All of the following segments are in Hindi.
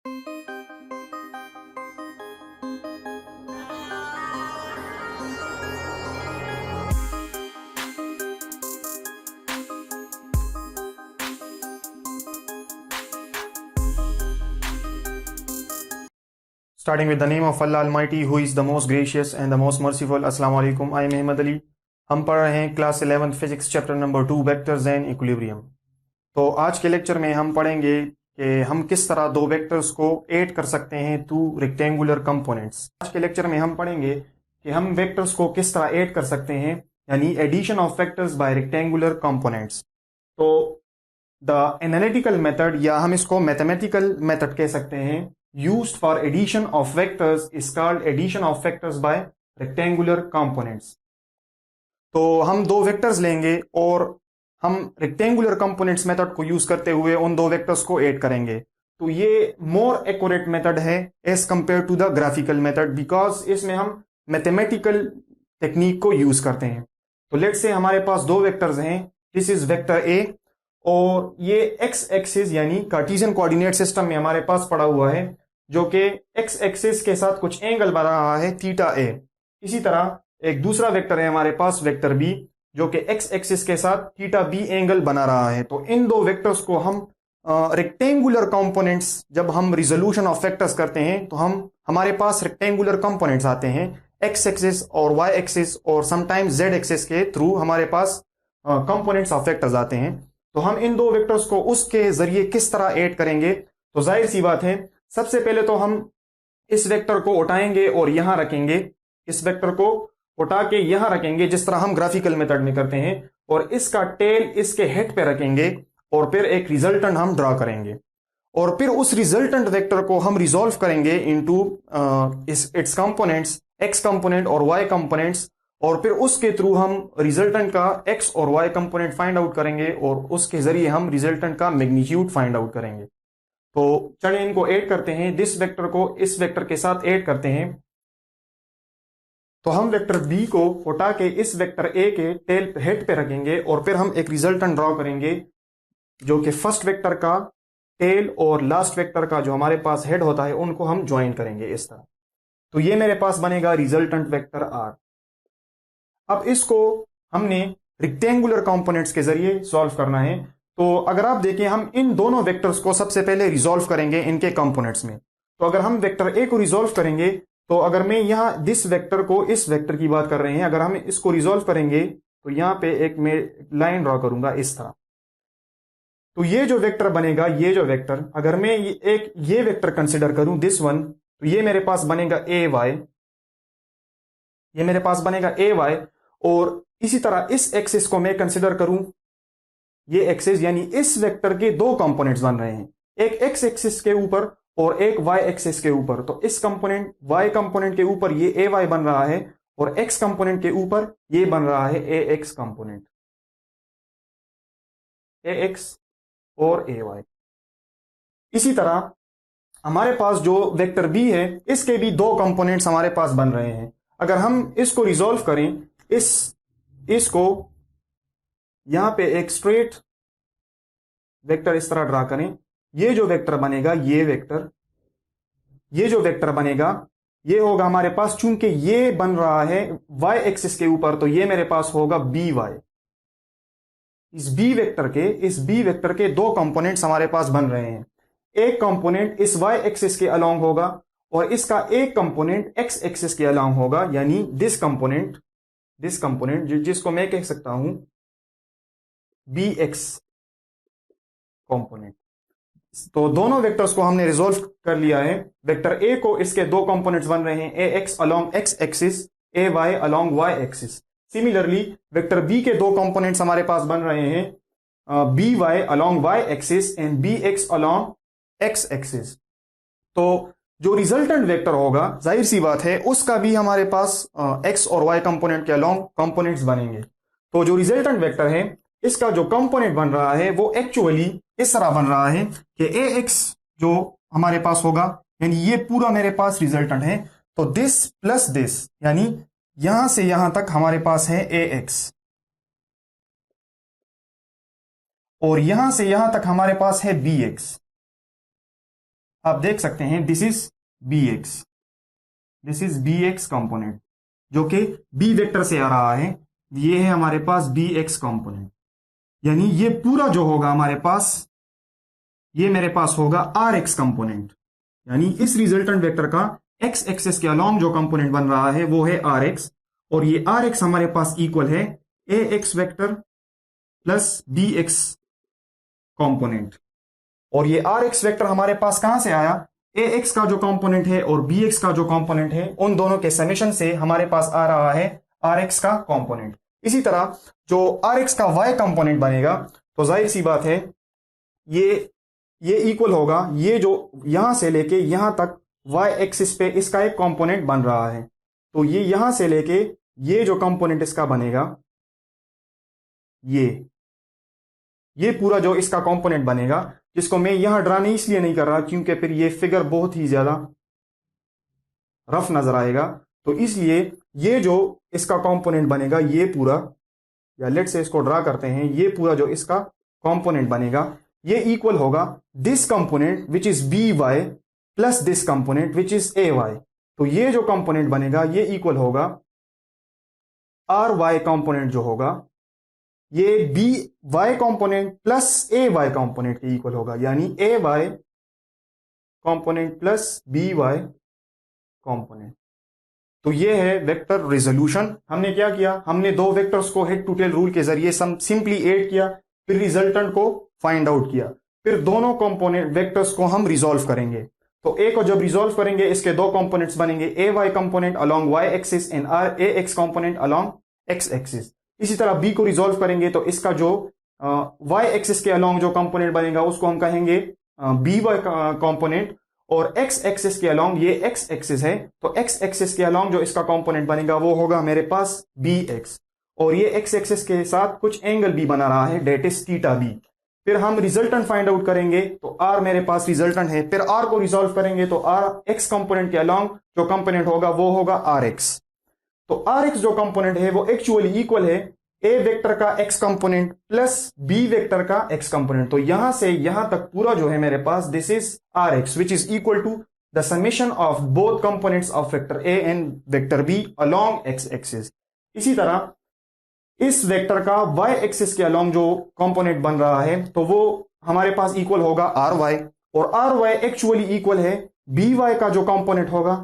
Starting with the name of Allah Almighty, who is the most gracious and the most merciful. Assalamu alaikum. I am Ahmed Ali. हम पढ़ रहे हैं class 11 physics chapter number 2 vectors and equilibrium. तो आज के लेक्चर में हम पढ़ेंगे कि हम किस तरह दो वेक्टर्स को ऐड कर सकते हैं टू रेक्टेंगुलर कंपोनेंट्स। आज के लेक्चर में हम पढ़ेंगे कि हम वेक्टर्स को किस तरह ऐड कर सकते हैं, यानी addition of vectors by rectangular components. तो द एनालिटिकल मेथड या हम इसको मैथमेटिकल मेथड कह सकते हैं used for addition of vectors is called addition of vectors by rectangular components। तो हम दो वेक्टर्स लेंगे और हम रेक्टेंगुलर कंपोनेंट्स मेथड को यूज करते हुए उन दो वेक्टर्स को ऐड करेंगे। तो ये मोर एक्यूरेट मेथड है as compared to the graphical method, because इसमें हम मैथमेटिकल टेक्निक को यूज करते हैं। तो लेट्स से हमारे पास दो वेक्टर्स हैं, दिस इज वेक्टर ए और ये एक्स एक्सिस यानी कार्टेशियन कोऑर्डिनेट सिस्टम में हमारे पास पड़ा हुआ है, जो कि एक्स एक्सिस के साथ कुछ एंगल बना रहा है थीटा ए। इसी तरह एक दूसरा वेक्टर है हमारे पास वेक्टर बी, जो कि एक्स एक्सिस के साथ थीटा बी एंगल बना रहा है। तो इन दो वेक्टर्स को हम रेक्टेंगुलर कंपोनेंट्स, जब हम रिजोल्यूशन ऑफ वेक्टर्स करते हैं तो हमारे पास रेक्टेंगुलर कंपोनेंट्स आते हैं एक्स एक्सिस और वाई एक्सिस और समटाइम्स जेड एक्सिस के थ्रू हमारे पास कंपोनेंट्स ऑफ वेक्टर्स आते हैं। तो हम इन दो वेक्टर्स को उसके जरिए किस तरह ऐड करेंगे, तो जाहिर सी बात है सबसे पहले तो हम इस वेक्टर को उठाएंगे और यहां रखेंगे, इस वेक्टर को उठा के यहां रखेंगे जिस तरह हम ग्राफिकल मेथड में करते हैं, और इसका टेल इसके हेड पे रखेंगे और फिर एक रिजल्टेंट हम ड्रा करेंगे और फिर उस रिजल्टेंट वेक्टर को हम रिजॉल्व करेंगे into its components x component और वाई कंपोनेंट्स, और फिर उसके थ्रू हम रिजल्टेंट का एक्स और वाई कंपोनेंट फाइंड आउट करेंगे और उसके जरिए हम रिजल्टेंट का मैग्नीट्यूड फाइंड आउट करेंगे। तो चलिए इनको ऐड करते हैं, दिस वेक्टर को इस वेक्टर के साथ ऐड करते हैं। तो हम वेक्टर बी को उठा के इस वेक्टर ए के टेल हेड पे रखेंगे और फिर हम एक रिजल्टेंट ड्रॉ करेंगे जो कि फर्स्ट वेक्टर का टेल और लास्ट वेक्टर का जो हमारे पास हेड होता है उनको हम ज्वाइन करेंगे इस तरह। तो ये मेरे पास बनेगा रिजल्टेंट वेक्टर आर। अब इसको हमने रेक्टेंगुलर कंपोनेंट्स के जरिए सॉल्व करना है। तो अगर आप देखें हम इन दोनों वेक्टर्स को सबसे पहले रिजॉल्व करेंगे इनके कंपोनेंट्स में। तो अगर हम वेक्टर ए को रिजॉल्व करेंगे, तो अगर मैं यहां दिस वेक्टर को, इस वेक्टर की बात कर रहे हैं, अगर हम इसको रिजॉल्व करेंगे तो यहां पे एक मैं लाइन ड्रॉ करूंगा इस तरह। तो ये जो वेक्टर बनेगा, ये जो वेक्टर, अगर मैं ये वेक्टर कंसिडर करूं दिस वन, तो ये मेरे पास बनेगा ए वाई, ये मेरे पास बनेगा ए वाई। और इसी तरह इस एक्सिस को मैं कंसिडर करूं, ये एक्सिस यानी इस वेक्टर के दो कंपोनेंट्स बन रहे हैं, एक एक्स एक्सिस के ऊपर और एक वाई एक्सिस के ऊपर। तो इस कंपोनेंट वाई कंपोनेंट के ऊपर ये ए वाई बन रहा है और एक्स कंपोनेंट के ऊपर ये बन रहा है A X component, A x और ए वाई। इसी तरह हमारे पास जो वेक्टर बी है इसके भी दो कंपोनेंट्स हमारे पास बन रहे हैं। अगर हम इसको रिजॉल्व करें, इसको यहां पे एक स्ट्रेट वेक्टर इस तरह ड्रा करें, ये जो वेक्टर बनेगा, ये जो वेक्टर बनेगा ये होगा हमारे पास, चूंकि ये बन रहा है वाई एक्सिस के ऊपर, तो ये मेरे पास होगा बी वाई। इस बी वेक्टर के दो कंपोनेंट्स हमारे पास बन रहे हैं, एक कंपोनेंट इस वाई एक्सिस के अलोंग होगा और इसका एक कंपोनेंट एक्स एक्सिस के अलोंग होगा, यानी दिस कंपोनेंट जिसको मैं कह सकता हूं बी एक्स कंपोनेंट। तो दोनों वेक्टर्स को हमने रिजॉल्व कर लिया है। वेक्टर ए को इसके दो कंपोनेंट्स बन रहे हैं, A X along X axis, A Y along Y axis. Similarly vector B के दो कंपोनेंट्स हमारे पास बन रहे हैं B Y along Y axis and B X along X axis. तो जो रिजल्टेंट वेक्टर होगा, जाहिर सी बात है उसका भी हमारे पास एक्स और वाई कंपोनेंट के अलोंग कंपोनेंट्स बनेंगे। तो जो रिजल्टेंट वेक्टर है इसका जो कंपोनेंट बन रहा है वो एक्चुअली इस तरह बन रहा है कि ए एक्स जो हमारे पास होगा, यानी ये पूरा मेरे पास रिजल्टेंट है, तो दिस प्लस दिस, यानी यहां से यहां तक हमारे पास है ए एक्स और यहां से यहां तक हमारे पास है बी एक्स। आप देख सकते हैं this is B X, this is B X component जो कि बी वेक्टर से आ रहा है। ये है हमारे पास बी एक्स कॉम्पोनेंट, यानी ये पूरा जो होगा हमारे पास, ये मेरे पास होगा आर एक्स कंपोनेंट, यानी इस रिजल्टेंट वेक्टर का एक्स एक्सेस के अलोंग जो कंपोनेंट बन रहा है वो है आर एक्स, और ये आर एक्स हमारे पास इक्वल है A X vector plus B X component. और ये आर एक्स वेक्टर हमारे पास कहां से आया, ए एक्स का जो कंपोनेंट है और बी एक्स का जो कंपोनेंट है उन दोनों के समेशन से हमारे पास आ रहा है आर एक्स का कंपोनेंट। इसी तरह जो आर एक्स का वाई कंपोनेंट बनेगा, तो जाहिर सी बात है ये इक्वल होगा, ये जो यहां से लेके यहां तक वाई एक्सिस पे इसका एक कंपोनेंट बन रहा है, तो ये यहां से लेके ये जो कंपोनेंट इसका बनेगा, ये पूरा जो इसका कंपोनेंट बनेगा, जिसको मैं यहां ड्राने इसलिए नहीं कर रहा क्योंकि फिर ये फिगर बहुत ही ज्यादा रफ नजर आएगा, तो इसलिए ये जो इसका कंपोनेंट बनेगा ये पूरा, या लेट से इसको ड्रा करते हैं, ये पूरा जो इसका कंपोनेंट बनेगा ये इक्वल होगा this component which is B Y plus this component which is A Y. तो ये जो कंपोनेंट बनेगा ये इक्वल होगा आर वाई कंपोनेंट जो होगा ये B Y component plus A Y component के इक्वल होगा, यानी A Y component plus B Y component. तो ये है वेक्टर रिजोल्यूशन। हमने क्या किया, हमने दो वेक्टर्स को हेड टू टेल रूल के जरिए सिंपली ऐड किया, फिर रिजल्टेंट को फाइंड आउट किया, फिर दोनों कंपोनेंट वेक्टर्स को हम रिजोल्व करेंगे। तो ए को जब रिजोल्व करेंगे इसके दो कंपोनेंट्स बनेंगे, A Y component along Y axis and R A X component along X axis. इसी तरह बी को रिजोल्व करेंगे तो इसका जो वाई एक्सिस के अलोंग जो कंपोनेंट बनेगा उसको हम कहेंगे बी वाई कंपोनेंट, और एक्स एक्सिस के अलोंग, ये एक्स एक्सिस है तो एक्स एक्सिस के अलोंग जो इसका कंपोनेंट बनेगा वो होगा मेरे पास बी एक्स, और ये एक्स एक्सिस के साथ कुछ एंगल भी बना रहा है डेट इज थीटा बी। फिर हम रिजल्टेंट फाइंड आउट करेंगे, तो आर मेरे पास रिजल्टेंट है, फिर आर को रिजोल्व करेंगे तो आर एक्स कंपोनेंट के अलोंग जो कंपोनेंट होगा वो होगा आर एक्स। तो आर एक्स जो कंपोनेंट है वो एक्चुअली इक्वल है ए वेक्टर का X component plus B vector का एक्स कंपोनेंट। तो यहां से यहां तक पूरा जो है मेरे पास this is R X which is equal to the summation of both components of vector A and vector B along X axis. इसी तरह इस वेक्टर का वाई एक्सिस के अलोंग जो कंपोनेंट बन रहा है तो वो हमारे पास इक्वल होगा आर वाई, और आर वाई एक्चुअली इक्वल है बी वाई का जो कंपोनेंट होगा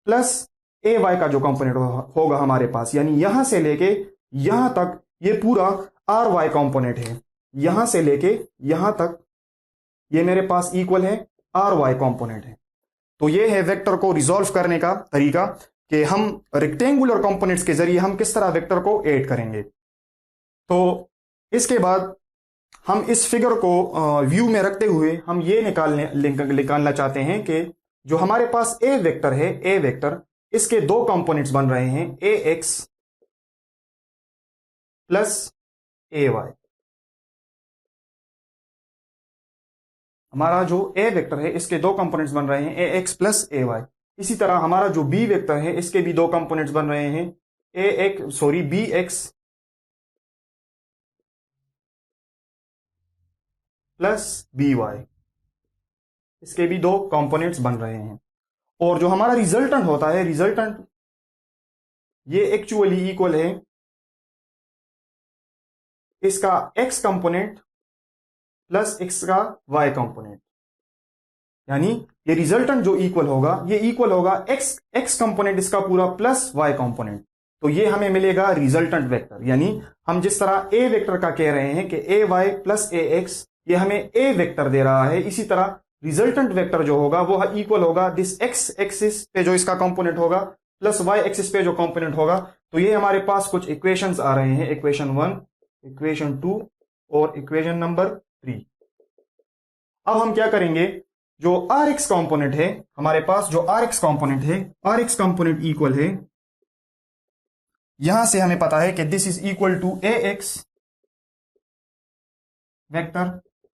प्लस ए वाई का जो कंपोनेंट होगा हमारे पास, यानी यहां से लेके यहां तक ये पूरा आर वाई कंपोनेंट है, यहां से लेके यहां तक ये मेरे पास इक्वल है आर वाई कंपोनेंट है। तो ये है वेक्टर को रिजोल्व करने का तरीका कि हम रेक्टेंगुलर कंपोनेंट्स के जरिए हम किस तरह वेक्टर को ऐड करेंगे। तो इसके बाद हम इस फिगर को व्यू में रखते हुए हम ये निकालना चाहते हैं कि जो हमारे पास ए वेक्टर है, ए वेक्टर, इसके दो कंपोनेंट्स बन रहे हैं A X plus A Y. हमारा जो ए वेक्टर है इसके दो कंपोनेंट्स बन रहे हैं A X plus A Y. इसी तरह हमारा जो बी वेक्टर है इसके भी दो कंपोनेंट्स बन रहे हैं B X plus B Y, इसके भी दो कंपोनेंट्स बन रहे हैं। और जो हमारा रिजल्टेंट होता है, रिजल्टेंट ये एक्चुअली इक्वल है इसका एक्स कंपोनेंट प्लस एक्स का वाई कंपोनेंट, यानी ये रिजल्टेंट जो इक्वल होगा ये इक्वल होगा एक्स कंपोनेंट इसका पूरा प्लस वाई कंपोनेंट। तो ये हमें मिलेगा रिजल्टेंट वेक्टर, यानी हम जिस तरह ए वेक्टर का कह रहे हैं कि ए वाई प्लस ए एक्स, ये हमें ए वेक्टर दे रहा है, इसी तरह रिजल्टेंट वेक्टर जो होगा वो इक्वल होगा दिस एक्स एक्सिस पे जो इसका कंपोनेंट होगा प्लस वाई एक्सिस पे जो कंपोनेंट होगा। तो ये हमारे पास कुछ इक्वेशंस आ रहे हैं, इक्वेशन 1, इक्वेशन 2 और इक्वेशन नंबर 3। अब हम क्या करेंगे, जो आर एक्स कॉम्पोनेंट है हमारे पास, जो आर एक्स कॉम्पोनेंट है, आर एक्स कॉम्पोनेंट इक्वल है, यहां से हमें पता है कि this is equal to A X vector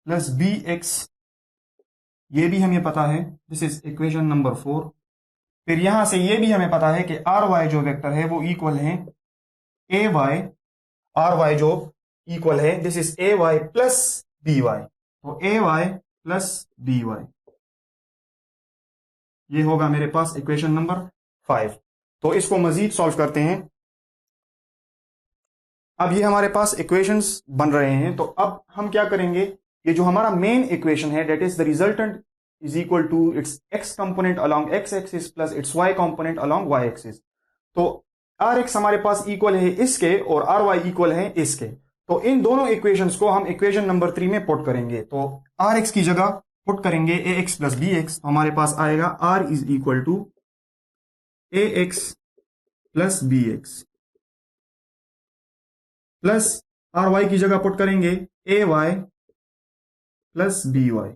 plus B X, ये भी हमें पता है, दिस इज इक्वेशन नंबर 4। फिर यहां से ये भी हमें पता है कि आर वाई जो वेक्टर है वो इक्वल है ए वाई, आर वाई जो इक्वल है this is A Y plus B Y, तो A Y plus B Y. ये होगा मेरे पास इक्वेशन नंबर 5। तो इसको मजीद सॉल्व करते हैं। अब ये हमारे पास इक्वेशंस बन रहे हैं, तो अब हम क्या करेंगे, ये जो हमारा मेन इक्वेशन है, that is the resultant is equal to its X component along X axis plus its Y component along Y axis. तो आर एक्स हमारे पास इक्वल है इसके और आर वाई इक्वल है इसके। तो इन दोनों इक्वेशंस को हम इक्वेशन नंबर 3 में पुट करेंगे। तो आर एक्स की जगह पुट करेंगे A X plus B X, तो हमारे पास आएगा R is equal to A X plus B X plus R Y की जगह पुट करेंगे A Y plus B Y.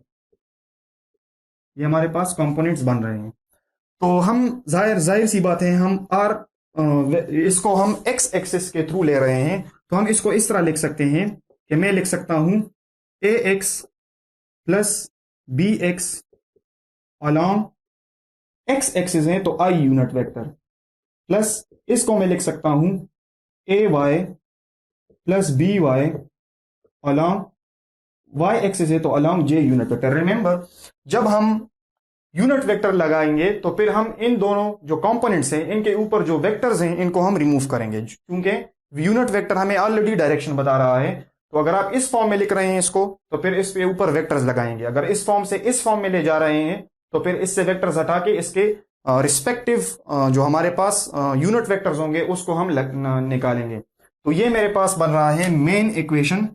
ये हमारे पास कंपोनेंट्स बन रहे हैं। तो हम जाहिर जाहिर सी बात है, हम आर इसको हम एक्स एक्सिस के थ्रू ले रहे हैं, तो हम इसको इस तरह लिख सकते हैं कि मैं लिख सकता हूं A X plus B X along X axis है तो आई यूनिट वेक्टर, प्लस इसको मैं लिख सकता हूं A Y plus B Y along Y axis है तो along J unit vector. Remember, जब हम यूनिट वेक्टर लगाएंगे तो फिर हम इन दोनों जो कंपोनेंट्स हैं इनके ऊपर जो वेक्टर्स हैं इनको हम रिमूव करेंगे, क्योंकि यूनिट वेक्टर हमें ऑलरेडी डायरेक्शन बता रहा है। तो अगर आप इस फॉर्म में लिख रहे हैं इसको, तो फिर इसके ऊपर वेक्टर्स लगाएंगे। अगर इस फॉर्म से इस फॉर्म में ले जा रहे हैं तो फिर इससे वेक्टर्स हटा के इसके रिस्पेक्टिव जो हमारे पास यूनिट वेक्टर्स होंगे उसको हम निकालेंगे। तो ये मेरे पास बन रहा है मेन इक्वेशन,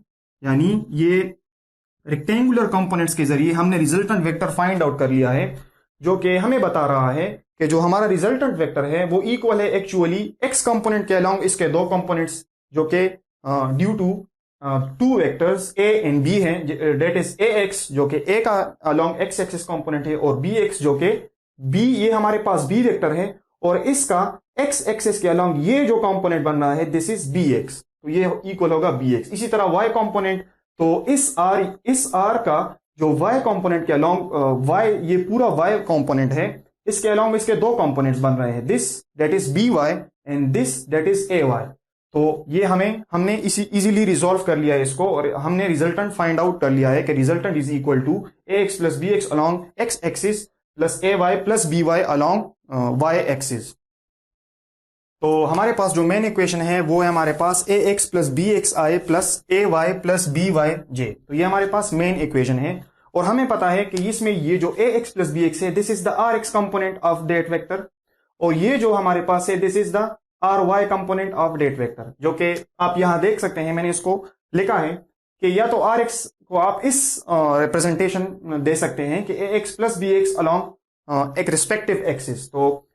यानी ये रेक्टेंगुलर कंपोनेंट्स के जरिए हमने रिजल्टेंट वेक्टर फाइंड आउट कर लिया है, जो कि हमें बता रहा है कि जो हमारा रिजल्टेंट वेक्टर है वो इक्वल है एक्चुअली एक्स कंपोनेंट के अलोंग इसके दो कंपोनेंट्स, जो कि due to two vectors A and B हैं, डेट इज ए एक्स जो कि ए का अलोंग एक्स एक्सिस कंपोनेंट है, और बी एक्स जो कि बी, ये हमारे पास बी वेक्टर है और इसका एक्स एक्सिस के अलोंग ये जो कंपोनेंट बन रहा है दिस इज बी एक्स, तो ये इक्वल होगा बी एक्स। इसी तरह वाई कंपोनेंट, तो इस आर का जो y कंपोनेंट के अलोंग y, ये पूरा y कंपोनेंट है, इसके अलोंग इसके दो कंपोनेंट्स बन रहे हैं, this that is B Y and this that is A Y. तो ये हमने इसी इजीली रिजॉल्व कर लिया है इसको, और हमने रिजल्टेंट फाइंड आउट कर लिया है कि resultant is equal to A X plus B X along X axis plus A Y plus B Y along Y axis. तो हमारे पास जो मेन इक्वेशन है वो है हमारे पास ए X plus B x I plus A Y plus B Y जे। तो ये हमारे पास मेन इक्वेशन है, और हमें पता है कि इसमें ये जो A X plus B X है this is the R X component of that vector, और ये जो हमारे पास है this is the R Y component of that vector, जो कि आप यहां देख सकते हैं मैंने इसको लिखा है कि या तो आर एक्स को आप इस रिप्रेजेंटेशन दे सकते हैं कि A X plus B X along एक रिस्पेक्टिव एक्सिस, तो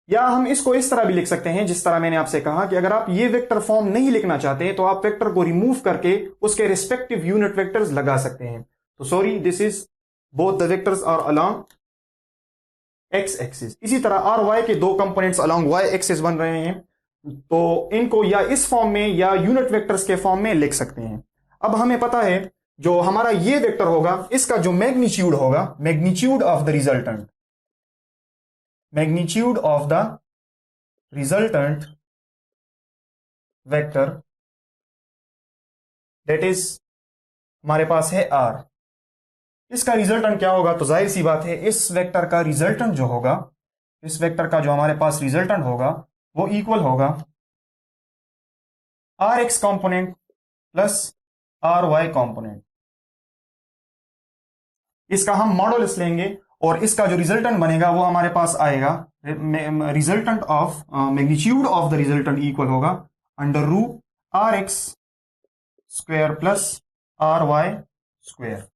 या हम इसको इस तरह भी लिख सकते हैं जिस तरह मैंने आपसे कहा कि अगर आप ये वेक्टर फॉर्म नहीं लिखना चाहते तो आप वेक्टर को रिमूव करके उसके रिस्पेक्टिव यूनिट वेक्टर्स लगा सकते हैं। तो sorry, this is both the vectors are along X axis. इसी तरह आर वाई के दो कंपोनेंट्स अलोंग वाई एक्सिस बन रहे हैं, तो इनको या इस फॉर्म में या यूनिट वेक्टर्स के फॉर्म में लिख सकते हैं। अब हमें पता है जो हमारा ये वेक्टर होगा इसका जो मैग्नीट्यूड होगा, magnitude of the resultant, magnitude of the resultant vector that is हमारे पास है आर। इसका रिजल्टेंट क्या होगा, तो जाहिर सी बात है इस वेक्टर का रिजल्टेंट जो होगा, इस वेक्टर का जो हमारे पास रिजल्टेंट होगा वो इक्वल होगा R X component plus R Y component. इसका हम मॉडुलस लेंगे और इसका जो रिजल्टेंट बनेगा वो हमारे पास आएगा, resultant of magnitude of the resultant equal होगा under root R X square plus R Y square.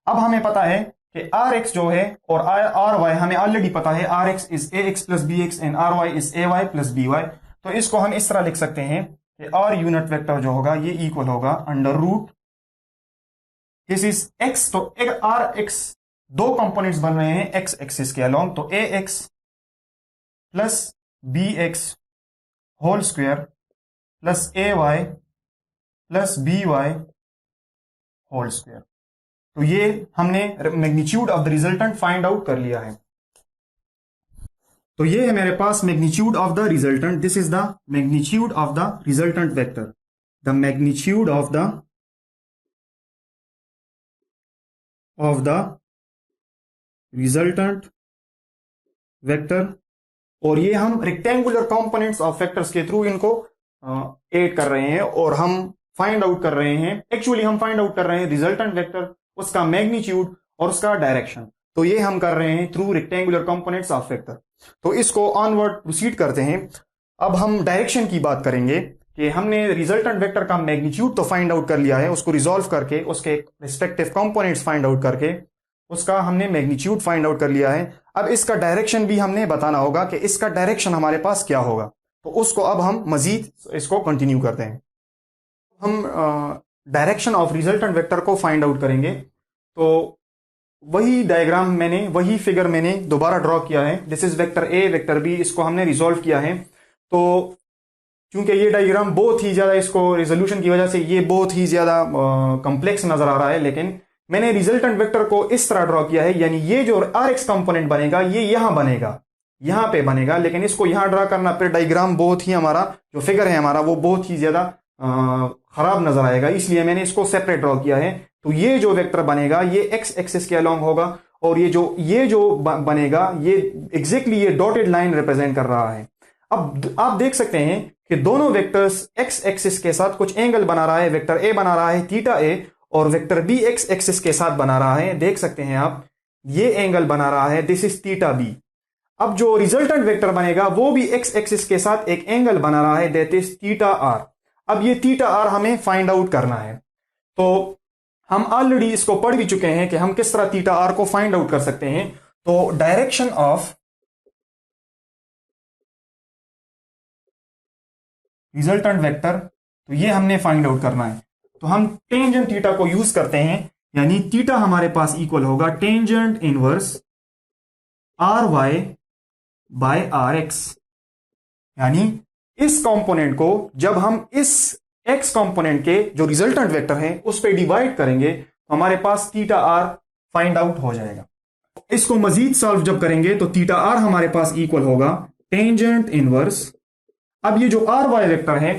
अब हमें पता है कि आर एक्स जो है और आर वाई हमें ऑलरेडी पता है, R X is A X plus B X and R Y is A Y plus B Y. तो इसको हम इस तरह लिख सकते हैं कि आर यूनिट वेक्टर जो होगा ये इक्वल होगा under root this is X, तो आर एक्स दो कंपोनेंट्स बन रहे हैं एक्स एक्सिस के अलोंग, तो A X plus B X whole square plus A Y plus B Y whole square. तो ये हमने magnitude of the resultant find out कर लिया है। तो ये है मेरे पास magnitude of the resultant, this is the magnitude of the resultant vector, the magnitude of the resultant vector, और ये हम रेक्टेंगुलर कंपोनेंट्स ऑफ वेक्टर्स के थ्रू इनको ऐड कर रहे हैं, और हम फाइंड आउट कर रहे हैं, एक्चुअली हम फाइंड आउट कर रहे हैं रिजल्टेंट वेक्टर, उसका मैग्नीट्यूड और उसका डायरेक्शन। तो ये हम कर रहे हैं through rectangular components of vector. तो इसको ऑनवर्ड प्रोसीड करते हैं। अब हम डायरेक्शन की बात करेंगे कि हमने रिजल्टेंट वेक्टर का मैग्नीट्यूड तो फाइंड आउट कर लिया है, उसको रिजॉल्व करके उसके रिस्पेक्टिव कंपोनेंट्स फाइंड आउट करके उसका हमने मैग्नीट्यूड फाइंड आउट कर लिया है। अब इसका डायरेक्शन भी हमने बताना होगा कि इसका डायरेक्शन हमारे पास क्या होगा, तो उसको अब हम मजीद इसको कंटिन्यू करते हैं। हम डायरेक्शन ऑफ रिजल्टेंट वेक्टर को फाइंड आउट करेंगे। तो वही डायग्राम मैंने, वही फिगर मैंने दोबारा ड्रॉ किया है। This is vector A, vector B, इसको हमने रिजॉल्व किया है। तो क्योंकि ये डायग्राम बहुत ही ज्यादा, इसको रिजोल्यूशन की वजह से ये बहुत ही ज्यादा कॉम्प्लेक्स नजर आ रहा है, लेकिन मैंने रिजल्टेंट वेक्टर को इस तरह ड्रॉ किया है, यानी ये जो आर एक्स कंपोनेंट बनेगा ये यहां बनेगा, यहां पे बनेगा, लेकिन इसको यहां ड्रॉ करना फिर डायग्राम बहुत ही, हमारा जो फिगर है हमारा वो बहुत ही ज्यादा खराब नजर आएगा, इसलिए मैंने इसको सेपरेट ड्रॉ किया है। तो ये जो वेक्टर बनेगा ये एक्स एक्सिस के अलोंग होगा, और ये जो बनेगा ये एग्जैक्टली ये डॉटेड लाइन रिप्रेजेंट कर रहा है। अब आप देख सकते हैं कि दोनों वेक्टर्स एक्स एक्सिस के साथ कुछ एंगल बना रहा है। वेक्टर ए बना रहा है थीटा ए, और वेक्टर बी एक्स एक्सिस के साथ बना रहा है, देख सकते हैं आप, ये एंगल बना रहा है, दिस इज थीटा बी। अब जो रिजल्टेंट वेक्टर बनेगा वो भी एक्स एक्सिस के साथ एक एंगल बना रहा है, दैट इज थीटा आर। अब ये थीटा आर हमें फाइंड आउट करना है। तो हम ऑलरेडी इसको पढ़ भी चुके हैं कि हम किस तरह थीटा आर को फाइंड आउट कर सकते हैं। तो डायरेक्शन ऑफ रिजल्टेंट वेक्टर, तो ये हमने फाइंड आउट करना है। तो हम टेंजेंट थीटा को यूज करते हैं, यानी थीटा हमारे पास इक्वल होगा tangent inverse R Y by R X. यानी इस कंपोनेंट को जब हम इस एक्स कंपोनेंट के जो रिजल्टेंट वेक्टर है उस पर डिवाइड करेंगे तो हमारे पास थीटा आर फाइंड आउट हो जाएगा। इसको मजीद सॉल्व जब करेंगे तो थीटा आर हमारे पास इक्वल होगा टेंजेंट इनवर्स, अब ये जो आर वाई वेक्टर है,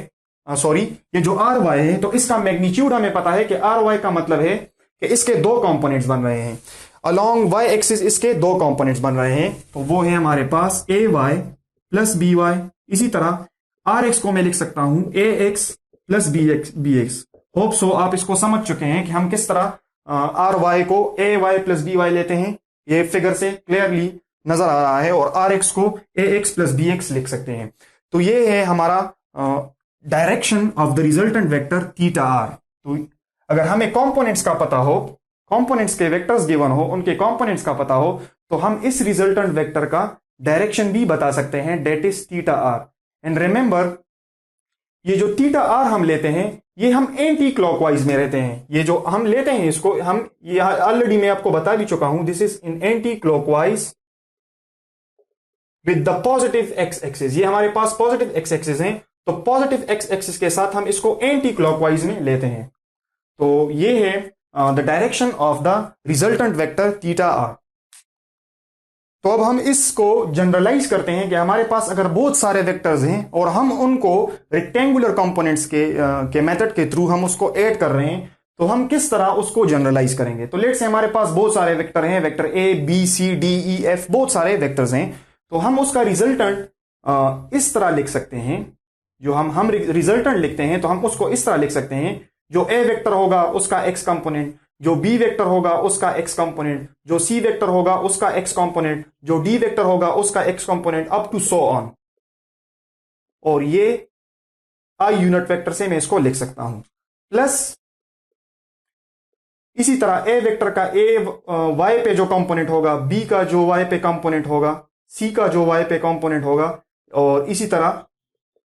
सॉरी ये जो आर वाई है, तो इसका मैग्नीट्यूड हमें पता है कि आर वाई का मतलब है कि इसके दो कंपोनेंट्स बन रहे हैं, अलोंग वाई एक्सिस इसके दो कंपोनेंट्स बन रहे हैं, तो वो है हमारे पास A Y plus B Y. इसी तरह आर एक्स को मैं लिख सकता हूं A X plus B X. Hope so आप इसको समझ चुके हैं कि हम किस तरह आर वाई को ए वाई प्लस बी वाई लेते हैं, ये फिगर से क्लियरली नजर आ रहा है, और आर एक्स को A X plus B X लिख सकते हैं। तो ये है हमारा direction of the resultant vector theta R. तो अगर हमें कंपोनेंट्स का पता हो, कंपोनेंट्स के वेक्टर्स गिवन हो, उनके कंपोनेंट्स का पता हो, तो हम इस रिजल्टेंट वेक्टर का डायरेक्शन भी बता सकते हैं, that is theta R. And remember, ये जो थीटा आर हम लेते हैं ये हम एंटी क्लॉकवाइज में रहते हैं। ये जो हम लेते हैं इसको हम, ये ऑलरेडी मैं आपको बता भी चुका हूं, this is in anti clockwise with the positive X axis. ये हमारे पास पॉजिटिव एक्स एक्सिस है, तो पॉजिटिव एक्स एक्सिस के साथ हम इसको एंटी क्लॉकवाइज में लेते हैं। तो ये है the direction of the resultant vector theta R. तो अब हम इसको जनरलाइज करते हैं कि हमारे पास अगर बहुत सारे वेक्टर्स हैं और हम उनको रेक्टेंगुलर कंपोनेंट्स के मेथड के थ्रू हम उसको ऐड कर रहे हैं, तो हम किस तरह उसको जनरलाइज करेंगे। तो लेट्स से हमारे पास बहुत सारे वेक्टर हैं, vector A B C D E F, बहुत सारे वेक्टर्स हैं, तो हम उसका रिजल्टेंट इस तरह लिख सकते हैं। जो हम रिजल्टेंट लिखते हैं तो हम उसको इस तरह लिख सकते हैं, जो ए वेक्टर होगा उसका एक्स कंपोनेंट, जो बी वेक्टर होगा उसका एक्स कंपोनेंट, जो सी वेक्टर होगा उसका एक्स कंपोनेंट, जो डी वेक्टर होगा उसका X component, up to so on. और ये आई यूनिट वेक्टर से मैं इसको लिख सकता हूं। प्लस इसी तरह ए वेक्टर का ए वाई पे जो कंपोनेंट होगा, बी का जो वाई पे कंपोनेंट होगा, सी का जो वाई पे कंपोनेंट होगा, और इसी तरह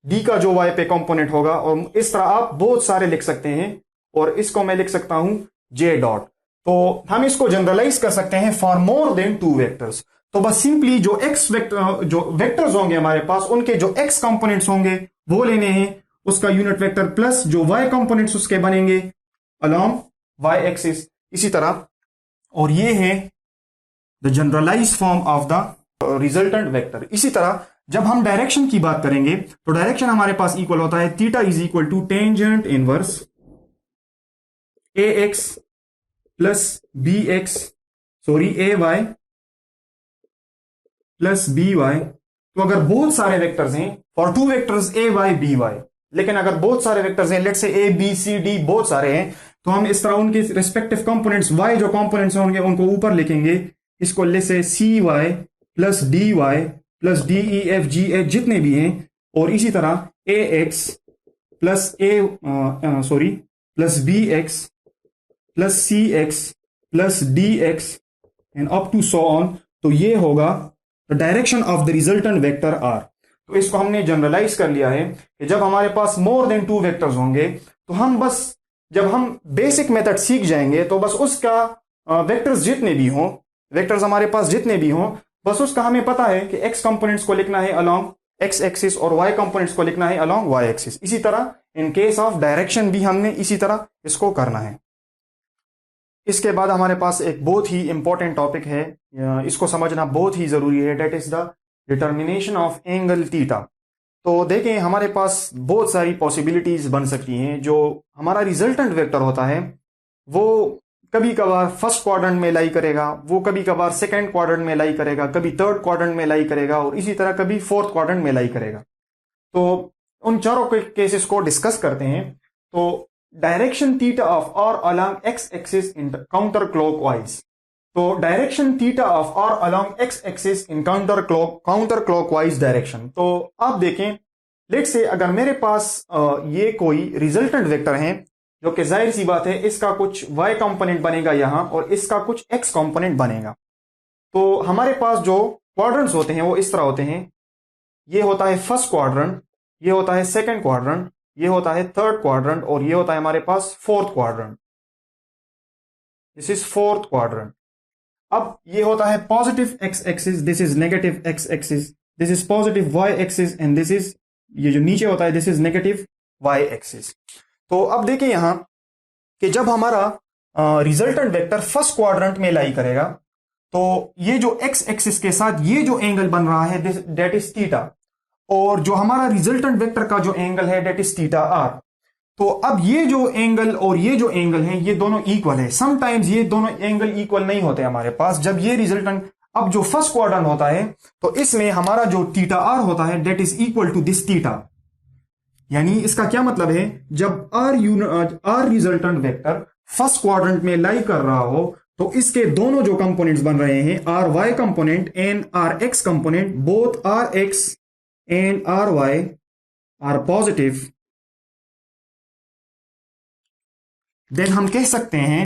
डी का जो वाई पे कंपोनेंट होगा, और इस तरह आप बहुत सारे लिख सकते हैं। और इसको मैं लिख सकता हूं जे डॉट। तो हम इसको जनरलाइज कर सकते हैं for more than two vectors. तो बस सिंपली जो एक्स वेक्टर, जो वेक्टर्स होंगे हमारे पास, उनके जो एक्स कंपोनेंट्स होंगे वो लेने हैं, उसका यूनिट वेक्टर प्लस जो वाई कंपोनेंट्स उसके बनेंगे अलोंग वाई एक्सिस, इसी तरह। और ये है the generalise form of the resultant vector. इसी तरह जब हम डायरेक्शन की बात करेंगे तो डायरेक्शन हमारे पास इक्वल होता है theta is equal to tangent inverse A X plus B X, sorry A Y plus B Y. तो अगर बहुत सारे वेक्टर्स हैं, for two vectors A Y B Y, लेकिन अगर बहुत सारे वेक्टर्स हैं, let's say A B C D बहुत सारे हैं, तो हम इस तरह उनके रिस्पेक्टिव कंपोनेंट्स वाई जो कंपोनेंट्स होंगे उनको ऊपर लिखेंगे। इसको ले से C Y plus D Y plus D E F G H जितने भी हैं, और इसी तरह A X plus plus B X plus C X plus D X and up to so on. तो ये होगा the direction of the resultant vector R. तो इसको हमने जनरलाइज कर लिया है कि जब हमारे पास मोर देन टू वेक्टर्स होंगे तो हम बस जब हम बेसिक मेथड सीख जाएंगे तो बस उसका वेक्टर्स जितने भी हों, वेक्टर्स हमारे पास जितने भी हों, बस उसका हमें पता है कि एक्स कंपोनेंट्स को लिखना है अलोंग एक्स एक्सिस और वाई कंपोनेंट्स को लिखना है अलोंग वाई एक्सिस। इसी तरह इन केस ऑफ डायरेक्शन भी हमने इसी तरह इसको करना है। इसके बाद हमारे पास एक बहुत ही इंपॉर्टेंट टॉपिक है, इसको समझना बहुत ही जरूरी है, that is the determination of angle theta. तो देखें हमारे पास बहुत सारी पॉसिबिलिटीज बन सकती हैं। जो हमारा रिजल्टेंट वेक्टर होता है वो कभी कभार फर्स्ट क्वाड्रेंट में लाई करेगा, वो कभी कभार सेकंड क्वाड्रेंट में लाई करेगा, कभी थर्ड क्वाड्रेंट में लाई करेगा, और इसी तरह कभी फोर्थ क्वाड्रेंट में लाई करेगा। तो उन चारों केसेस को डिस्कस करते हैं। तो direction theta of R along X axis in counter clockwise. तो direction theta of R along X axis in counter clockwise direction. तो आप देखें, लेट से अगर मेरे पास ये कोई रिजल्टेंट वेक्टर है, जो कि जाहिर सी बात है इसका कुछ y कंपोनेंट बनेगा यहां और इसका कुछ x कंपोनेंट बनेगा। तो हमारे पास जो क्वाड्रेंट्स होते हैं वो इस तरह होते हैं। ये होता है फर्स्ट क्वाड्रेंट, ये होता है सेकंड क्वाड्रेंट, ये होता है थर्ड क्वाड्रेंट, और ये होता है हमारे पास fourth quadrant. This is fourth quadrant. अब ये होता है positive x axis, this is negative x axis, this is positive y axis, and this is, ये जो नीचे होता है, this is negative y axis. तो अब देखिए यहां कि जब हमारा रिजल्टेंट वेक्टर फर्स्ट क्वाड्रेंट में लाई करेगा तो ये जो x एक्सिस के साथ ये जो एंगल बन रहा है दैट इज थीटा, और जो हमारा रिजल्टेंट वेक्टर का जो एंगल है दैट इज थीटा आर। तो अब ये जो एंगल और ये जो एंगल है ये दोनों इक्वल है। समटाइम्स ये दोनों एंगल इक्वल नहीं होते हमारे पास। जब ये रिजल्टेंट, अब जो फर्स्ट क्वाड्रेंट होता है तो इसमें हमारा जो थीटा आर होता है that is equal to this theta. यानी इसका क्या मतलब है, जब R resultant vector first quadrant में लाई कर रहा हो तो इसके दोनों जो कंपोनेंट्स बन रहे हैं, R Y component and R X component, both R X and R Y are positive, then हम कह सकते हैं,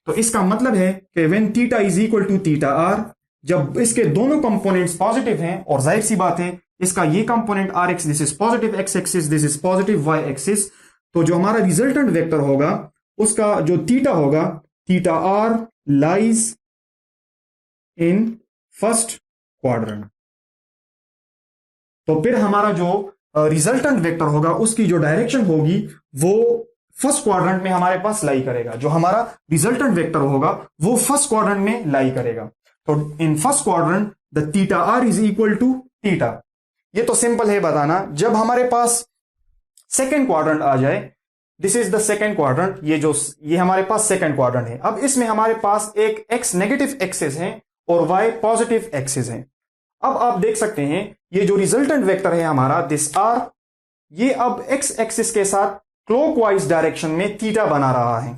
तो इसका मतलब है कि when theta is equal to theta R, जब इसके दोनों कंपोनेंट्स पॉजिटिव हैं, और जाहिर सी बात है इसका ये component R X, this is positive X axis, this is positive Y axis, तो जो हमारा रिजल्टेंट वेक्टर होगा उसका जो थीटा होगा, theta R lies in first quadrant. तो फिर हमारा जो रिजल्टेंट वेक्टर होगा उसकी जो डायरेक्शन होगी वो फर्स्ट क्वाड्रेंट में हमारे पास लाई करेगा। जो हमारा रिजल्टेंट वेक्टर होगा वो फर्स्ट क्वाड्रेंट में लाई करेगा। तो in first quadrant the theta R is equal to theta. ये तो सिंपल है बताना। जब हमारे पास सेकंड क्वाड्रेंट आ जाए, this is the second quadrant, ये हमारे पास सेकंड क्वाड्रेंट है। अब इसमें हमारे पास एक x नेगेटिव एक्सिस है और y पॉजिटिव एक्सिस है। अब आप देख सकते हैं ये जो रिजल्टेंट वेक्टर है हमारा दिस r, ये अब x एक्सिस के साथ क्लॉकवाइज डायरेक्शन में थीटा बना रहा है,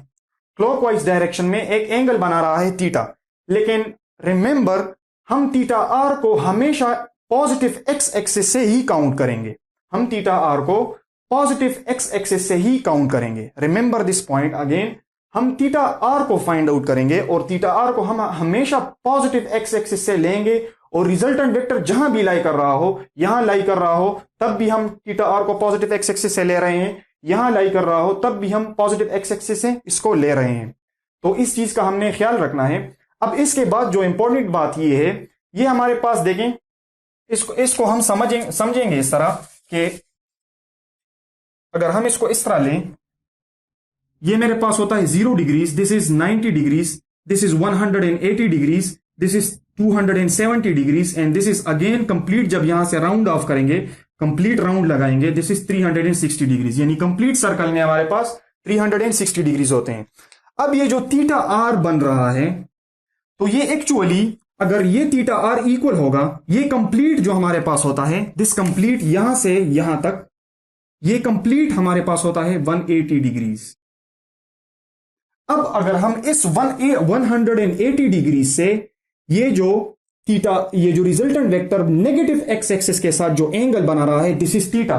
क्लॉकवाइज डायरेक्शन में एक एंगल बना रहा है थीटा। लेकिन रिमेंबर, हम थीटा आर को हमेशा पॉजिटिव x एक्सिस से ही काउंट करेंगे। हम थीटा आर को पॉजिटिव x एक्सिस से ही काउंट करेंगे। रिमेंबर दिस पॉइंट अगेन, हम थीटा आर को फाइंड आउट करेंगे और थीटा आर को हम हमेशा पॉजिटिव x एक्सिस से लेंगे, और रिजल्टेंट वेक्टर जहां भी लाई कर रहा हो, यहां लाई कर रहा हो तब भी हम थीटा आर को पॉजिटिव x एक्सिस से ले रहे हैं, यहां लाई कर रहा हो तब भी हम पॉजिटिव x एक्सिस से इसको ले रहे हैं। तो इस चीज का हमने ख्याल रखना है। अब इसके बाद जो इंपॉर्टेंट बात ये है, ये हमारे पास देखें, इसको हम समझेंगे इस तरह कि अगर हम इसको इस तरह लें, ये मेरे पास होता है 0 degrees, this is 90 degrees, this is 180 degrees, this is 270 degrees, and this is again complete, जब यहां से राउंड ऑफ करेंगे, कंप्लीट राउंड लगाएंगे, दिस इज 360 डिग्रीज। यानी कंप्लीट सर्कल में हमारे पास 360 डिग्रीज होते हैं। अब ये जो थीटा आर बन रहा है, तो ये एक्चुअली अगर ये थीटा आर इक्वल होगा, ये कंप्लीट जो हमारे पास होता है, दिस कंप्लीट यहां से यहां तक, ये कंप्लीट हमारे पास होता है 180 डिग्रीज। अब अगर हम इस 180 डिग्री से ये जो थीटा, ये जो resultant vector negative x axis के साथ जो एंगल बना रहा है, दिस इज थीटा,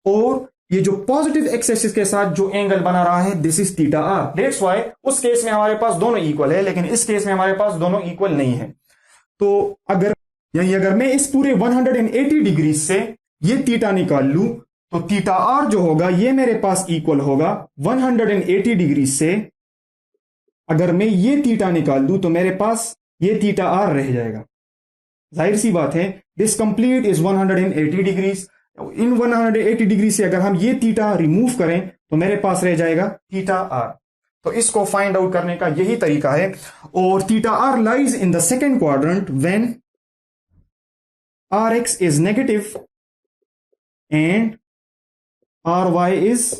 और ये जो पॉजिटिव एक्स एक्सिस के साथ जो एंगल बना रहा है, this is theta R. That's why उस केस में हमारे पास दोनों इक्वल है, लेकिन इस केस में हमारे पास दोनों इक्वल नहीं है। तो अगर यानी अगर मैं इस पूरे 180 डिग्री से ये थीटा निकाल लूं, तो थीटा आर जो होगा ये मेरे पास इक्वल होगा 180 डिग्री से। अगर मैं ये थीटा निकाल दूं तो मेरे पास ये थीटा आर रह जाएगा। जाहिर सी बात है, this complete is 180 degrees. In 180 degree से अगर हम ये थीटा रिमूव करें तो मेरे पास रह जाएगा थीटा आर। तो इसको फाइंड आउट करने का यही तरीका है। और theta R lies in the second quadrant when R X is negative and R Y is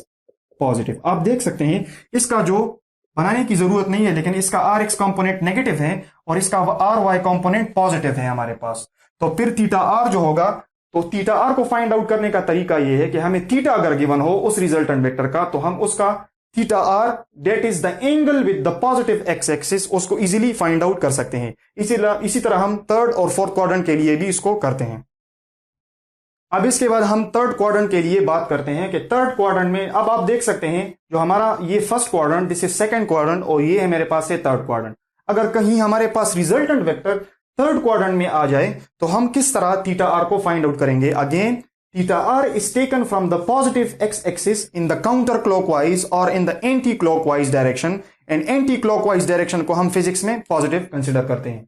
positive. आप देख सकते हैं, इसका जो बनाने की जरूरत नहीं है, लेकिन इसका आर एक्स कॉम्पोनेंट नेगेटिव है और इसका आर वाई कॉम्पोनेंट पॉजिटिव है हमारे पास। तो फिर थीटा आर जो होगा, तो थीटा आर को फाइंड आउट करने का तरीका यह है कि हमें थीटा अगर गिवन हो उस रिजल्टेंट वेक्टर का, तो हम उसका theta R that is the angle with the positive X axis, उसको इजीली फाइंड आउट कर सकते हैं। इसी तरह हम थर्ड और फोर्थ क्वाड्रेंट के लिए भी इसको करते हैं। अब इसके बाद हम थर्ड क्वाड्रेंट के लिए बात करते हैं कि थर्ड क्वाड्रेंट में अब आप देख सकते हैं, जो हमारा ये first quadrant, this is second quadrant, और ये है मेरे पास है थर्ड क्वाड्रेंट। अगर कहीं हमारे पास रिजल्टेंट वेक्टर थर्ड क्वाड्रेंट में आ जाए तो हम किस तरह थीटा आर को फाइंड आउट करेंगे? Again theta R is taken from the positive X axis in the counter clockwise और in the anti clockwise direction, and anti clockwise direction को हम फिजिक्स में पॉजिटिव कंसिडर करते हैं।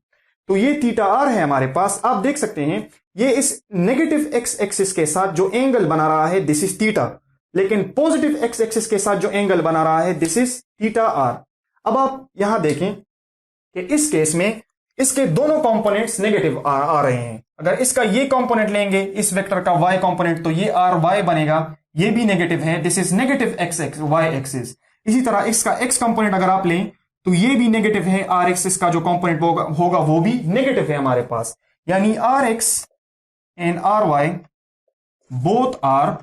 तो ये थीटा आर है हमारे पास। आप देख सकते हैं ये इस नेगेटिव एक्स एक्सिस के साथ जो एंगल बना रहा है, दिस इज थीटा, लेकिन पॉजिटिव एक्स एक्सिस के साथ जो एंगल बना रहा है, दिस इज थीटा आर। अब आप यहां देखें कि इस केस में इसके दोनों कंपोनेंट्स नेगेटिव आ रहे हैं। अगर इसका ये कंपोनेंट लेंगे, इस वेक्टर का वाई कंपोनेंट, तो ये आर वाई बनेगा, ये भी नेगेटिव है, this is negative X X Y axis. इसी तरह इसका एक्स कंपोनेंट अगर आप लें तो ये भी नेगेटिव है, आर एक्सिस का जो कंपोनेंट होगा वो भी नेगेटिव है हमारे पास। यानी R X and R Y both are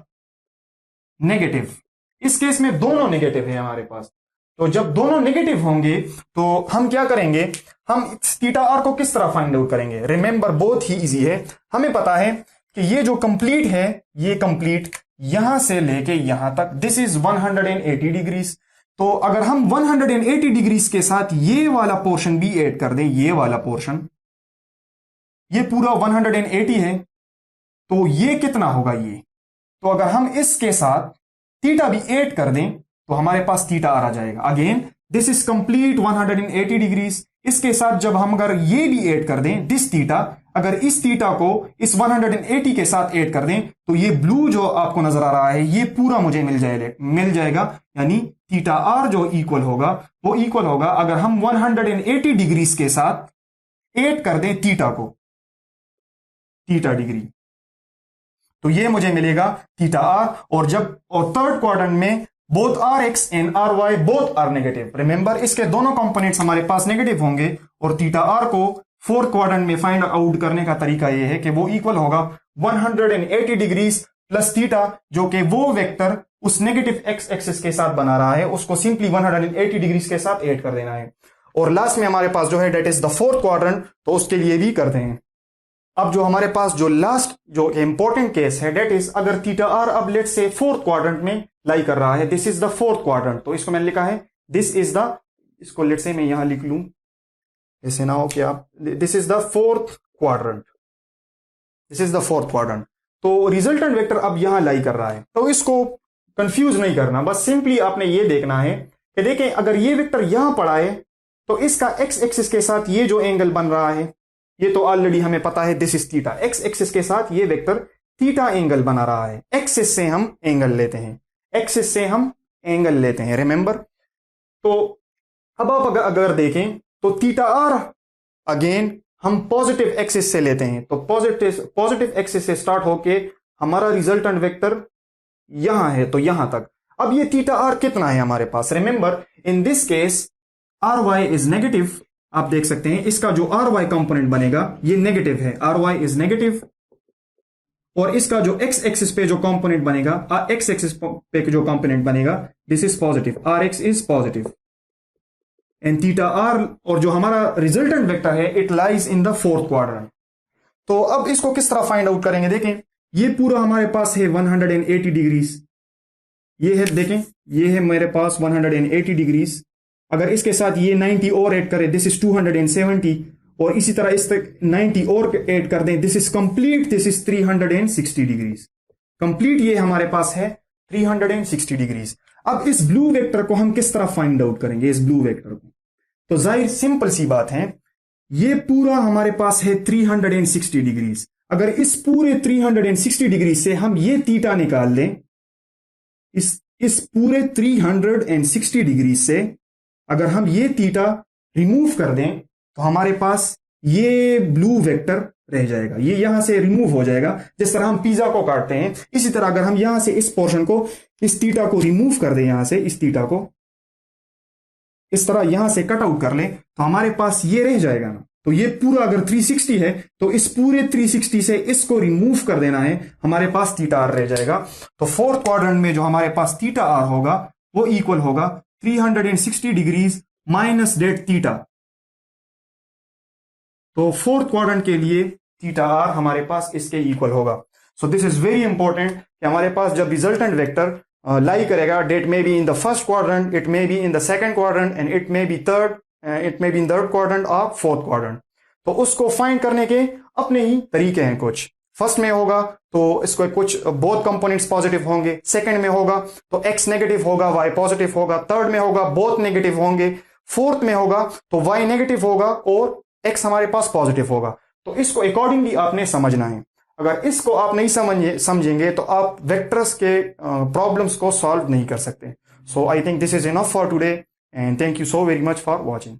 negative. इस केस में दोनों नेगेटिव है हमारे पास। तो जब दोनों नेगेटिव होंगे तो हम क्या करेंगे? हम थीटा आर को किस तरह फाइंड आउट करेंगे? रिमेंबर, बहुत ही इजी है। हमें पता है कि ये जो कंप्लीट है, ये कंप्लीट यहां से लेके यहां तक, दिस इज 180 डिग्रीज। तो अगर हम 180 डिग्रीज के साथ ये वाला पोर्शन भी ऐड कर दें, ये वाला पोर्शन, ये पूरा 180 है, तो ये कितना होगा ये? तो अगर हम इसके साथ थीटा भी ऐड कर दें तो हमारे पास थीटा आ जाएगा। Again this is complete 180 degrees. इसके साथ जब हम अगर ये भी ऐड कर दें, दिस थीटा, अगर इस थीटा को इस 180 के साथ ऐड कर दें तो ये ब्लू जो आपको नजर आ रहा है ये पूरा मुझे मिल जाएगा। यानी थीटा आर जो इक्वल होगा वो इक्वल होगा, अगर हम 180 डिग्रीज के साथ ऐड कर दें थीटा को, थीटा डिग्री, तो ये मुझे मिलेगा थीटा आर। और थर्ड क्वाड्रेंट में both R X and R Y both are negative. Remember, इसके दोनों कंपोनेंट्स हमारे पास नेगेटिव होंगे और थीटा आर को फोर्थ क्वाड्रेंट में फाइंड आउट करने का तरीका यह है कि वो इक्वल होगा 180 डिग्रीज प्लस थीटा, जो कि वो वेक्टर उस नेगेटिव एक्स एक्सिस के साथ बना रहा है, उसको सिंपली 180 डिग्रीज के साथ ऐड कर देना है। और लास्ट में हमारे पास जो है that is the fourth quadrant, तो उसके लिए भी करते हैं। अब जो हमारे पास जो लास्ट जो इंपॉर्टेंट केस है, डेट इज अगर थीटा आर अब लेट से फोर्थ क्वाड्रेंट में लाई कर रहा है, this is the fourth quadrant, तो इसको मैंने लिखा है दिस इज द, इसको लेट से मैं यहां लिख लूं, ऐसे ना हो कि आप, this is the fourth quadrant, this is the fourth quadrant. तो रिजल्टेंट वेक्टर अब यहां लाई कर रहा है, तो इसको कंफ्यूज नहीं करना, बस सिंपली आपने ये देखना है कि देखें अगर ये वेक्टर यहां पड़ा है तो इसका एक्स एक्सिस के साथ ये जो एंगल बन रहा है, ये तो ऑलरेडी हमें पता है, this is theta. X axis के साथ ये वेक्टर थीटा एंगल बना रहा है, एक्सिस से हम एंगल लेते हैं, एक्सिस से हम एंगल लेते हैं, रिमेंबर। तो अब आप अगर देखें तो थीटा आर अगेन हम पॉजिटिव एक्सिस से लेते हैं, तो पॉजिटिव एक्सिस से स्टार्ट होके हमारा रिजल्टेंट वेक्टर यहां है, तो यहां तक। अब ये थीटा आर कितना है हमारे पास? Remember, in this case R Y is negative, आप देख सकते हैं इसका जो आर वाई कंपोनेंट बनेगा ये नेगेटिव है, आर वाई इज नेगेटिव, और इसका जो एक्स एक्सिस पे जो कंपोनेंट बनेगा, एक्स एक्सिस पे जो कंपोनेंट बनेगा, this is positive, R X is positive and theta R, और जो हमारा रिजल्टेंट वेक्टर है it lies in the fourth quadrant. तो अब इसको किस तरह फाइंड आउट करेंगे, देखें ये पूरा हमारे पास है 180 डिग्रीज, ये है देखें ये है मेरे पास 180 डिग्रीज, अगर इसके साथ ये 90 और ऐड करें दिस इज 270, और इसी तरह इस तक 90 और ऐड कर दें this is complete, this is 360 degrees complete, ये हमारे पास है 360 डिग्रीज। अब इस ब्लू वेक्टर को हम किस तरह फाइंड आउट करेंगे, इस ब्लू वेक्टर को, तो जाहिर सिंपल सी बात है, ये पूरा हमारे पास है 360 डिग्रीज, अगर इस पूरे 360 डिग्री से हम ये थीटा निकाल लें, इस पूरे 360 डिग्री से अगर हम ये थीटा रिमूव कर दें तो हमारे पास ये ब्लू वेक्टर रह जाएगा, ये यहां से रिमूव हो जाएगा। जिस तरह हम पिज्जा को काटते हैं इसी तरह अगर हम यहां से इस पोर्शन को, इस थीटा को रिमूव कर दें, यहां से इस थीटा को इस तरह यहां से कट आउट कर लें तो हमारे पास ये रह जाएगा ना। तो ये पूरा अगर 360 है तो इस पूरे 360 से इसको रिमूव कर देना है, हमारे पास थीटा आर रह जाएगा। तो फोर्थ क्वाड्रेंट में जो हमारे पास थीटा आर होगा वो इक्वल होगा 360 डिग्रीज माइनस डेट थीटा। तो फोर्थ क्वाड्रेंट के लिए थीटा आर हमारे पास इसके इक्वल होगा। So this is very important कि हमारे पास जब रिजल्टेंट वेक्टर लाई करेगा, that may be in the first quadrant, it may be in the second quadrant and it may be in third quadrant और फोर्थ क्वाड्रेंट, तो उसको फाइंड करने के अपने ही तरीके हैं। कुछ फर्स्ट में होगा तो इसको कुछ बोथ कंपोनेंट्स पॉजिटिव होंगे, सेकंड में होगा तो एक्स नेगेटिव होगा, वाई पॉजिटिव होगा, थर्ड में होगा बोथ नेगेटिव होंगे, फोर्थ में होगा तो वाई नेगेटिव होगा और एक्स हमारे पास पॉजिटिव होगा। तो इसको अकॉर्डिंगली आपने समझना है। अगर इसको आप नहीं समझेंगे तो आप वेक्टर्स के प्रॉब्लम्स को सॉल्व नहीं कर सकते। So I think this is enough for today and thank you so very much for watching.